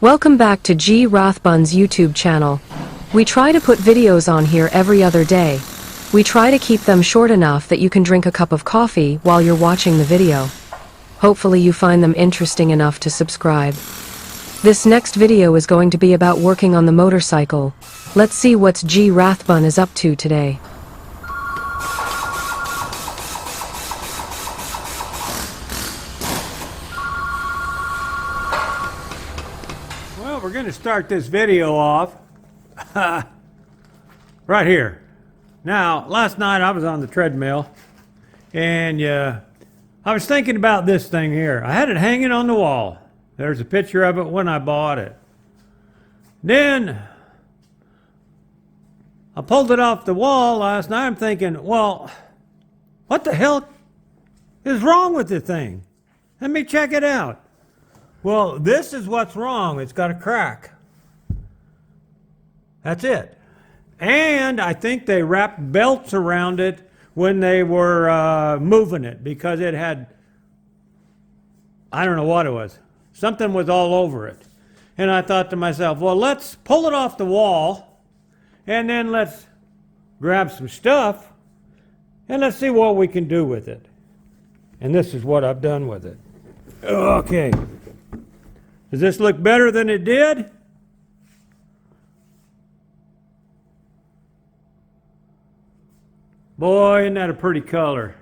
Welcome back to RAThbun's YouTube channel. We try to put videos on here every other day. We try to keep them short enough that you can drink a cup of coffee while you're watching the video. Hopefully you find them interesting enough to subscribe. This next video is going to be about working on the motorcycle. Let's see what RAThbun is up to today. Well, we're going to start this video off right here. Now, last night I was on the treadmill and I was thinking about this thing here. I had it hanging on the wall. There's a picture of it when I bought it. Then I pulled it off the wall last night. I'm thinking, well, what the hell is wrong with the thing? Let me check it out. Well, this is what's wrong. It's got a crack. That's it. And I think they wrapped belts around it when they were moving it because it had, I don't know what it was. Something was all over it. And I thought to myself, well, let's pull it off the wall and then let's grab some stuff and let's see what we can do with it. And this is what I've done with it. Okay. Does this look better than it did? Boy, isn't that a pretty color.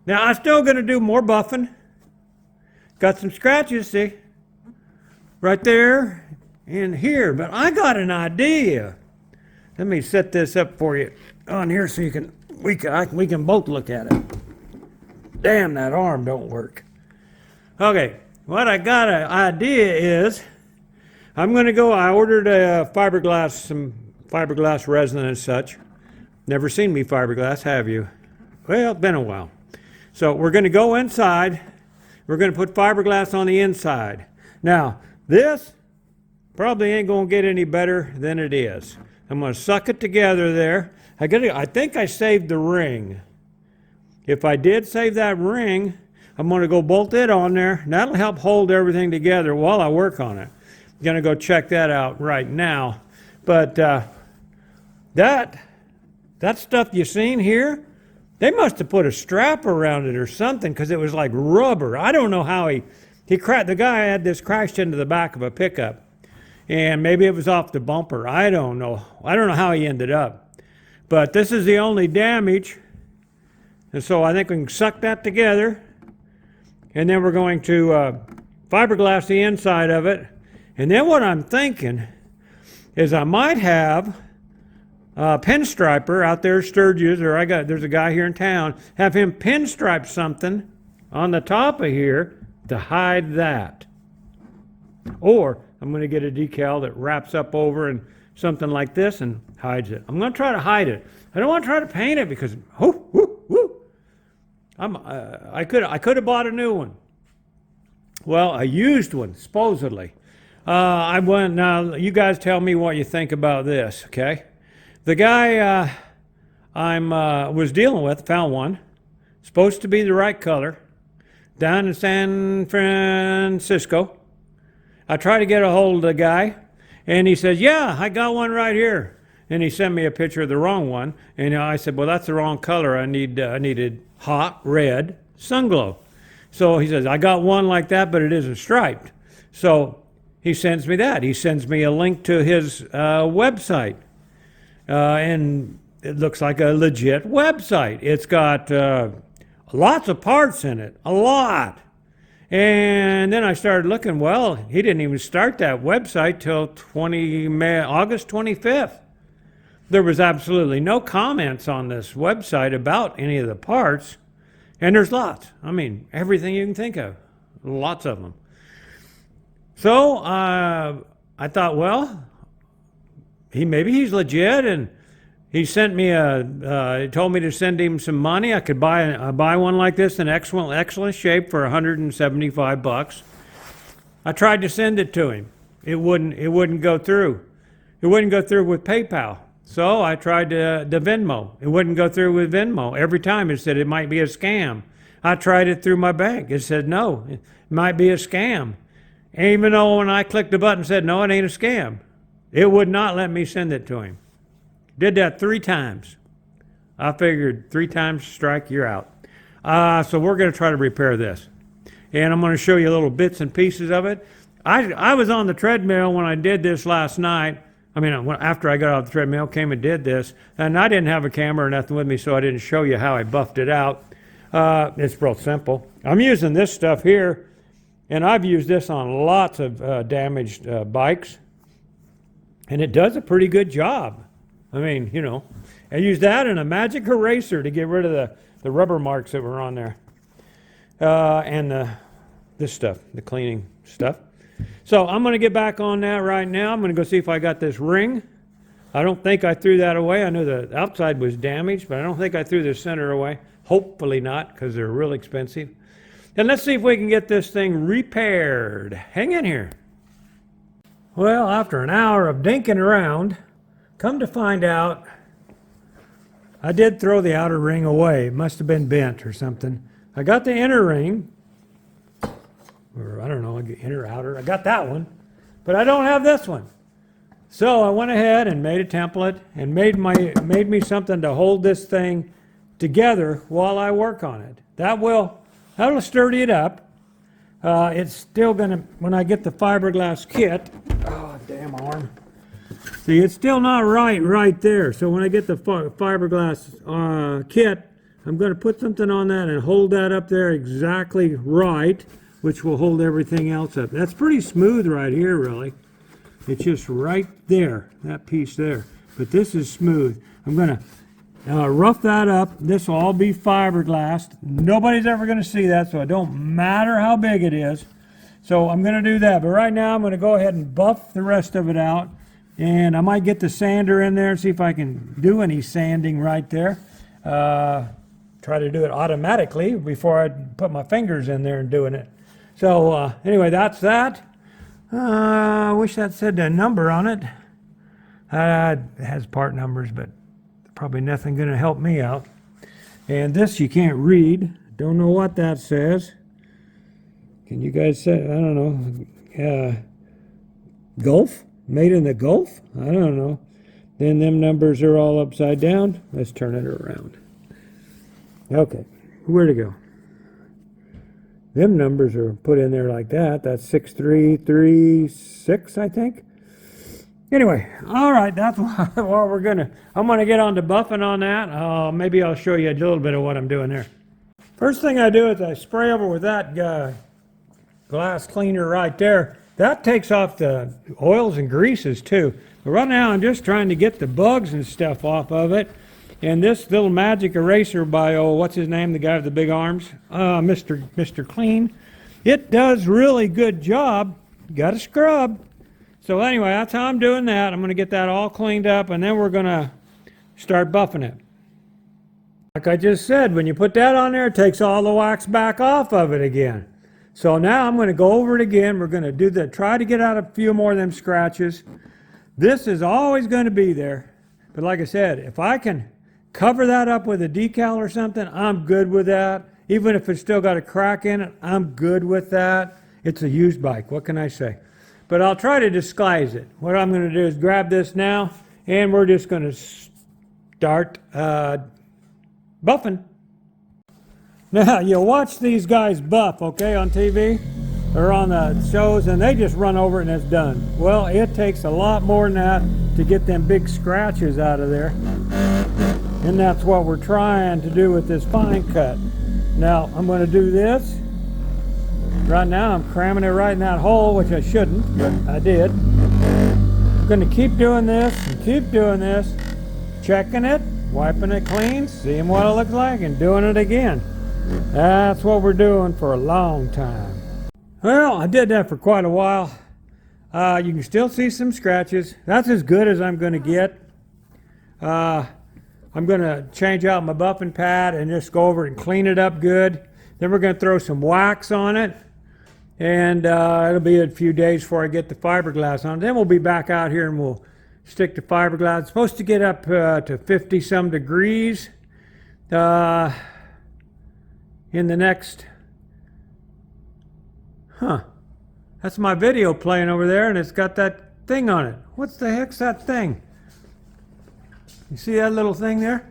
Now, I'm still going to do more buffing. Got some scratches, see? Right there and here. But I got an idea. Let me set this up for you on here so we can both look at it. Damn, that arm don't work. Okay. What I got an idea is, I'm going to go, I ordered some fiberglass resin and such. Never seen me fiberglass, have you? Well, it's been a while. So we're going to go inside. We're going to put fiberglass on the inside. Now, this probably ain't going to get any better than it is. I'm going to suck it together there. I think I saved the ring. If I did save that ring, I'm going to go bolt it on there. That'll help hold everything together while I work on it. I'm going to go check that out right now. But that stuff you seen here, they must have put a strap around it or something because it was like rubber. I don't know how the guy had this crashed into the back of a pickup. And maybe it was off the bumper. I don't know. I don't know how he ended up. But this is the only damage. And so I think we can suck that together. And then we're going to fiberglass the inside of it. And then what I'm thinking is I might have a pinstriper out there, Sturgis, or there's a guy here in town, have him pinstripe something on the top of here to hide that. Or I'm going to get a decal that wraps up over and something like this and hides it. I'm going to try to hide it. I don't want to try to paint it because, I could have bought a new one. Well, a used one, supposedly. Now, you guys tell me what you think about this, okay? The guy I was dealing with found one, supposed to be the right color, down in San Francisco. I tried to get a hold of the guy, and he says, yeah, I got one right here. And he sent me a picture of the wrong one, and I said, well, that's the wrong color. I needed hot red sunglow. So he says, I got one like that, but it isn't striped. So he sends me that. He sends me a link to his website. And it looks like a legit website. It's got lots of parts in it, a lot. And then I started looking, well, he didn't even start that website till August 25th. There was absolutely no comments on this website about any of the parts. And there's lots. I mean, everything you can think of. Lots of them. So I thought, well, maybe he's legit, and he sent me he told me to send him some money. I could buy one like this in excellent shape for $175. I tried to send it to him. It wouldn't go through. It wouldn't go through with PayPal. So I tried the Venmo. It wouldn't go through with Venmo. Every time it said it might be a scam. I tried it through my bank. It said no, it might be a scam. Even though when I clicked the button and said, no, it ain't a scam, it would not let me send it to him. Did that 3 times. I figured 3 times strike, you're out. So we're going to try to repair this. And I'm going to show you little bits and pieces of it. I was on the treadmill when I did this last night. I mean, after I got off the treadmill, came and did this. And I didn't have a camera or nothing with me, so I didn't show you how I buffed it out. It's real simple. I'm using this stuff here, and I've used this on lots of damaged bikes. And it does a pretty good job. I mean, you know, I used that and a magic eraser to get rid of the rubber marks that were on there. And this stuff, the cleaning stuff. So I'm going to get back on that right now. I'm going to go see if I got this ring. I don't think I threw that away. I knew the outside was damaged, but I don't think I threw the center away. Hopefully not, because they're real expensive. And let's see if we can get this thing repaired. Hang in here. Well, after an hour of dinking around, come to find out, I did throw the outer ring away. It must have been bent or something. I got the inner ring, or I don't know, inner, outer. I got that one, but I don't have this one. So I went ahead and made a template and made me something to hold this thing together while I work on it. That'll sturdy it up. It's still gonna, when I get the fiberglass kit, oh damn arm. See, it's still not right there. So when I get the fiberglass kit, I'm going to put something on that and hold that up there exactly right, which will hold everything else up. That's pretty smooth right here, really. It's just right there, that piece there. But this is smooth. I'm going to rough that up. This will all be fiberglass. Nobody's ever going to see that, so it don't matter how big it is. So I'm going to do that. But right now, I'm going to go ahead and buff the rest of it out. And I might get the sander in there and see if I can do any sanding right there. Try to do it automatically before I put my fingers in there and doing it. So anyway, that's that. I wish that said a number on it. It has part numbers, but probably nothing going to help me out. And this you can't read. Don't know what that says. Can you guys say? I don't know. Gulf? Made in the Gulf? I don't know. Then them numbers are all upside down. Let's turn it around. Okay, where'd it go? Them numbers are put in there like that. That's 6336, I think. Anyway, all right, that's what I'm gonna get on to buffing on that. Maybe I'll show you a little bit of what I'm doing there. First thing I do is I spray over with that glass cleaner right there. That takes off the oils and greases too. But right now I'm just trying to get the bugs and stuff off of it. And this little magic eraser by, what's his name, the guy with the big arms? Mr. Clean. It does really good job. Got to scrub. So anyway, that's how I'm doing that. I'm going to get that all cleaned up, and then we're going to start buffing it. Like I just said, when you put that on there, it takes all the wax back off of it again. So now I'm going to go over it again. We're going to do try to get out a few more of them scratches. This is always going to be there. But like I said, if I can cover that up with a decal or something, I'm good with that. Even if it's still got a crack in it, I'm good with that. It's a used bike, what can I say? But I'll try to disguise it. What I'm going to do is grab this now, and we're just going to start buffing. Now, you watch these guys buff, okay, on TV or on the shows, and they just run over it and it's done. Well, it takes a lot more than that to get them big scratches out of there. And that's what we're trying to do with this fine cut. Now, I'm going to do this. Right now, I'm cramming it right in that hole, which I shouldn't, but I did. I'm going to keep doing this and keep doing this, checking it, wiping it clean, seeing what it looks like, and doing it again. That's what we're doing for a long time. Well, I did that for quite a while. You can still see some scratches. That's as good as I'm going to get. I'm going to change out my buffing pad and just go over it and clean it up good. Then we're going to throw some wax on it. And it'll be a few days before I get the fiberglass on it. Then we'll be back out here and we'll stick the fiberglass. It's supposed to get up to 50 some degrees in the next, That's my video playing over there, and it's got that thing on it. What's the heck's that thing? You see that little thing there?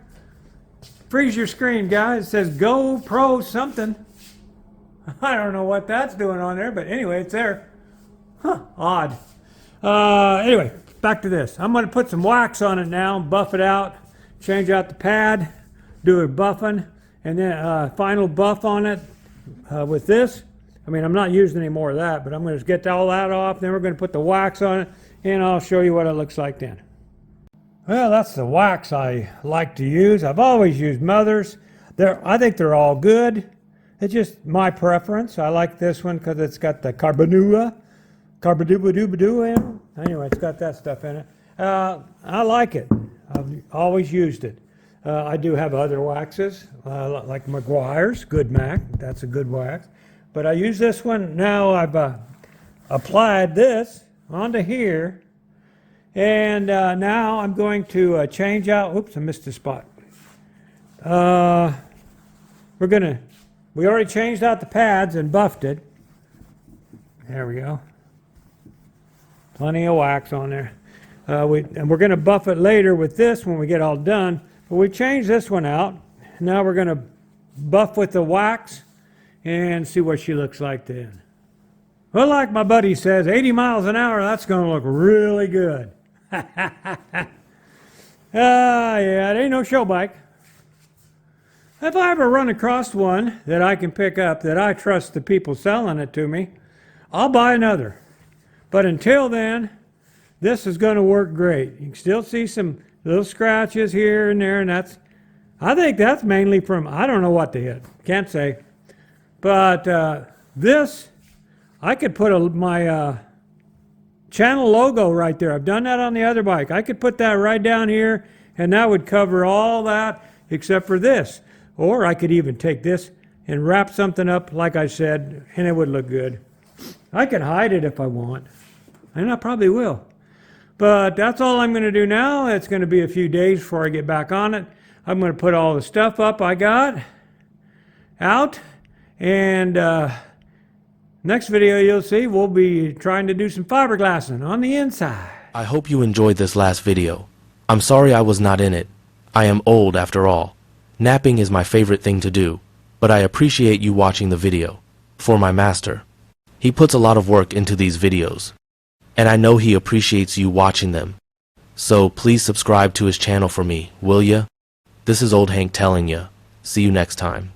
Freeze your screen, guys. It says GoPro something. I don't know what that's doing on there, but anyway, it's there. Huh, odd. Anyway, back to this. I'm going to put some wax on it now, buff it out, change out the pad, do a buffing, and then final buff on it with this. I mean, I'm not using any more of that, but I'm going to get all that off. Then we're going to put the wax on it, and I'll show you what it looks like then. Well, that's the wax I like to use. I've always used Mother's. I think they're all good. It's just my preference. I like this one because it's got the carbonua in it. Anyway, it's got that stuff in it. I like it. I've always used it. I do have other waxes, like McGuire's, Good Mac. That's a good wax. But I use this one. Now I've applied this onto here. And now I'm going to change out, oops, I missed a spot. We already changed out the pads and buffed it. There we go. Plenty of wax on there. And we're going to buff it later with this when we get all done. But we changed this one out. Now we're going to buff with the wax and see what she looks like then. Well, like my buddy says, 80 miles an hour, that's going to look really good. Yeah, it ain't no show bike. If I ever run across one that I can pick up that I trust the people selling it to me, I'll buy another. But until then, this is going to work great. You can still see some little scratches here and there, and I think that's mainly from, I don't know what they hit. Can't say. But this, I could put my channel logo right there. I've done that on the other bike. I could put that right down here, and that would cover all that except for this. Or I could even take this and wrap something up, like I said, and it would look good. I could hide it if I want, and I probably will. But that's all I'm going to do now. It's going to be a few days before I get back on it. I'm going to put all the stuff up I got out, and next video you'll see we'll be trying to do some fiberglassing on the inside. I hope you enjoyed this last video. I'm sorry I was not in it. I am old after all. Napping is my favorite thing to do, but I appreciate you watching the video. For my master. He puts a lot of work into these videos, and I know he appreciates you watching them. So please subscribe to his channel for me, will ya? This is Old Hank telling ya. See you next time.